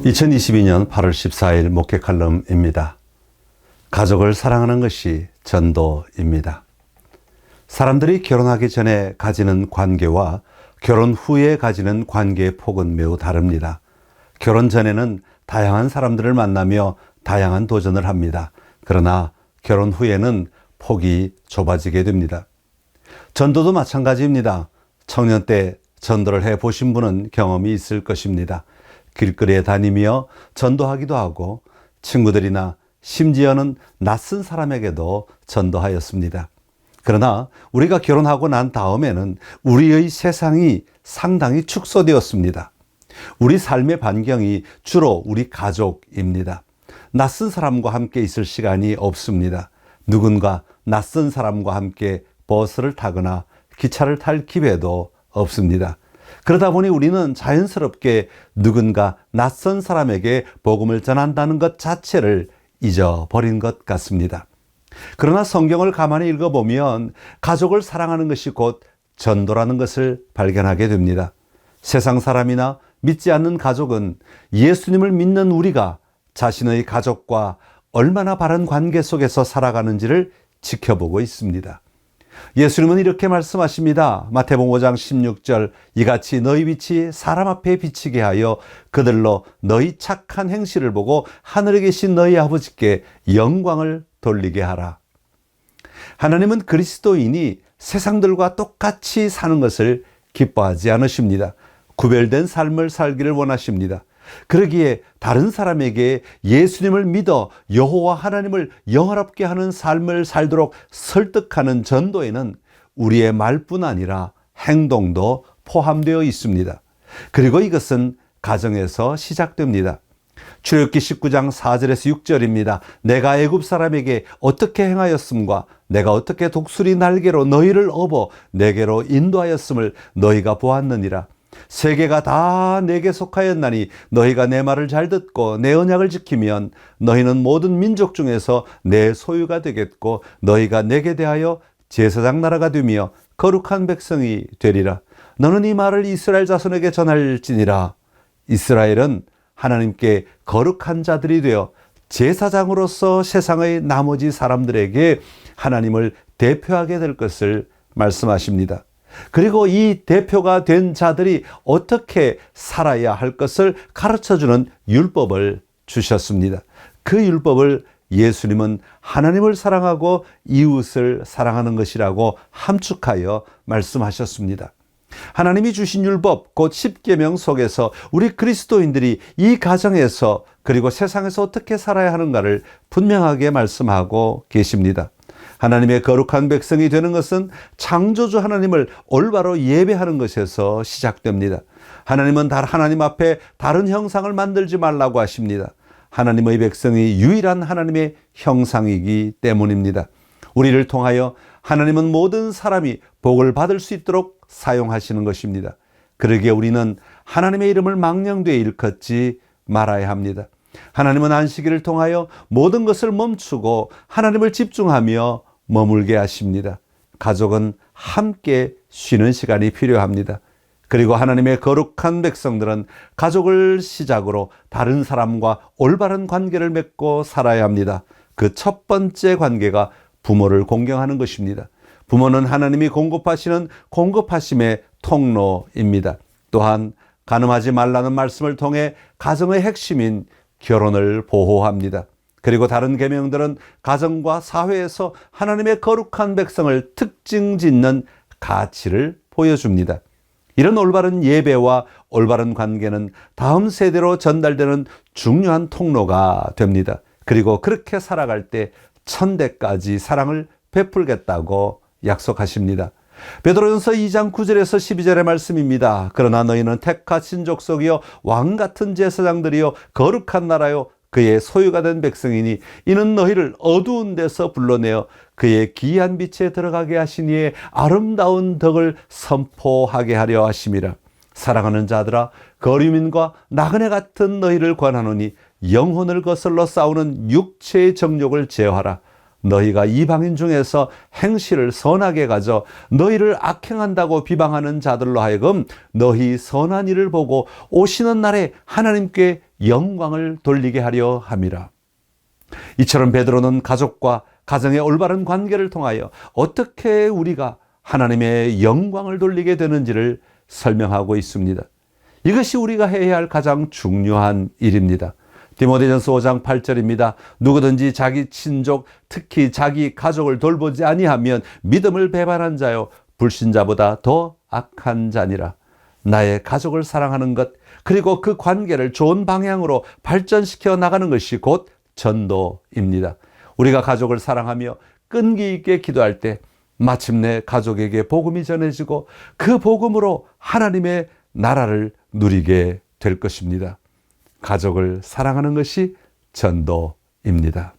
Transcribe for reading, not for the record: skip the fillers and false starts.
2022년 8월 14일 목회 칼럼입니다. 가족을 사랑하는 것이 전도입니다. 사람들이 결혼하기 전에 가지는 관계와 결혼 후에 가지는 관계의 폭은 매우 다릅니다. 결혼 전에는 다양한 사람들을 만나며 다양한 도전을 합니다. 그러나 결혼 후에는 폭이 좁아지게 됩니다. 전도도 마찬가지입니다. 청년 때 전도를 해보신 분은 경험이 있을 것입니다. 길거리에 다니며 전도하기도 하고 친구들이나 심지어는 낯선 사람에게도 전도하였습니다. 그러나 우리가 결혼하고 난 다음에는 우리의 세상이 상당히 축소되었습니다. 우리 삶의 반경이 주로 우리 가족입니다. 낯선 사람과 함께 있을 시간이 없습니다. 누군가 낯선 사람과 함께 버스를 타거나 기차를 탈 기회도 없습니다. 그러다 보니 우리는 자연스럽게 누군가 낯선 사람에게 복음을 전한다는 것 자체를 잊어버린 것 같습니다. 그러나 성경을 가만히 읽어보면 가족을 사랑하는 것이 곧 전도라는 것을 발견하게 됩니다. 세상 사람이나 믿지 않는 가족은 예수님을 믿는 우리가 자신의 가족과 얼마나 바른 관계 속에서 살아가는지를 지켜보고 있습니다. 예수님은 이렇게 말씀하십니다. 마태복음 5장 16절, 이같이 너희 빛이 사람 앞에 비치게 하여 그들로 너희 착한 행실을 보고 하늘에 계신 너희 아버지께 영광을 돌리게 하라. 하나님은 그리스도인이 세상들과 똑같이 사는 것을 기뻐하지 않으십니다. 구별된 삶을 살기를 원하십니다. 그러기에 다른 사람에게 예수님을 믿어 여호와 하나님을 영화롭게 하는 삶을 살도록 설득하는 전도에는 우리의 말뿐 아니라 행동도 포함되어 있습니다. 그리고 이것은 가정에서 시작됩니다. 출애굽기 19장 4절에서 6절입니다. 내가 애굽 사람에게 어떻게 행하였음과 내가 어떻게 독수리 날개로 너희를 업어 내게로 인도하였음을 너희가 보았느니라. 세계가 다 내게 속하였나니 너희가 내 말을 잘 듣고 내 언약을 지키면 너희는 모든 민족 중에서 내 소유가 되겠고 너희가 내게 대하여 제사장 나라가 되며 거룩한 백성이 되리라. 너는 이 말을 이스라엘 자손에게 전할지니라. 이스라엘은 하나님께 거룩한 자들이 되어 제사장으로서 세상의 나머지 사람들에게 하나님을 대표하게 될 것을 말씀하십니다. 그리고 이 대표가 된 자들이 어떻게 살아야 할 것을 가르쳐주는 율법을 주셨습니다. 그 율법을 예수님은 하나님을 사랑하고 이웃을 사랑하는 것이라고 함축하여 말씀하셨습니다. 하나님이 주신 율법 곧 십계명 속에서 우리 그리스도인들이 이 가정에서 그리고 세상에서 어떻게 살아야 하는가를 분명하게 말씀하고 계십니다. 하나님의 거룩한 백성이 되는 것은 창조주 하나님을 올바로 예배하는 것에서 시작됩니다. 하나님은 하나님 앞에 다른 형상을 만들지 말라고 하십니다. 하나님의 백성이 유일한 하나님의 형상이기 때문입니다. 우리를 통하여 하나님은 모든 사람이 복을 받을 수 있도록 사용하시는 것입니다. 그러기에 우리는 하나님의 이름을 망령되이 일컫지 말아야 합니다. 하나님은 안식일을 통하여 모든 것을 멈추고 하나님을 집중하며 머물게 하십니다. 가족은 함께 쉬는 시간이 필요합니다. 그리고 하나님의 거룩한 백성들은 가족을 시작으로 다른 사람과 올바른 관계를 맺고 살아야 합니다. 그 첫 번째 관계가 부모를 공경하는 것입니다. 부모는 하나님이 공급하시는 공급하심의 통로입니다. 또한 간음하지 말라는 말씀을 통해 가정의 핵심인 결혼을 보호합니다. 그리고 다른 계명들은 가정과 사회에서 하나님의 거룩한 백성을 특징 짓는 가치를 보여줍니다. 이런 올바른 예배와 올바른 관계는 다음 세대로 전달되는 중요한 통로가 됩니다. 그리고 그렇게 살아갈 때 천대까지 사랑을 베풀겠다고 약속하십니다. 베드로전서 2장 9절에서 12절의 말씀입니다. 그러나 너희는 택하신 족속이요 왕같은 제사장들이요 거룩한 나라요 그의 소유가 된 백성이니 이는 너희를 어두운 데서 불러내어 그의 기이한 빛에 들어가게 하시니에 아름다운 덕을 선포하게 하려 하심이라. 사랑하는 자들아 거류민과 나그네 같은 너희를 권하노니 영혼을 거슬러 싸우는 육체의 정욕을 제어하라. 너희가 이방인 중에서 행실을 선하게 가져 너희를 악행한다고 비방하는 자들로 하여금 너희 선한 일을 보고 오시는 날에 하나님께 영광을 돌리게 하려 함이라. 이처럼 베드로는 가족과 가정의 올바른 관계를 통하여 어떻게 우리가 하나님의 영광을 돌리게 되는지를 설명하고 있습니다. 이것이 우리가 해야 할 가장 중요한 일입니다. 디모데전서 5장 8절입니다. 누구든지 자기 친족, 특히 자기 가족을 돌보지 아니하면 믿음을 배반한 자요 불신자보다 더 악한 자니라. 나의 가족을 사랑하는 것, 그리고 그 관계를 좋은 방향으로 발전시켜 나가는 것이 곧 전도입니다. 우리가 가족을 사랑하며 끈기 있게 기도할 때 마침내 가족에게 복음이 전해지고 그 복음으로 하나님의 나라를 누리게 될 것입니다. 가족을 사랑하는 것이 전도입니다.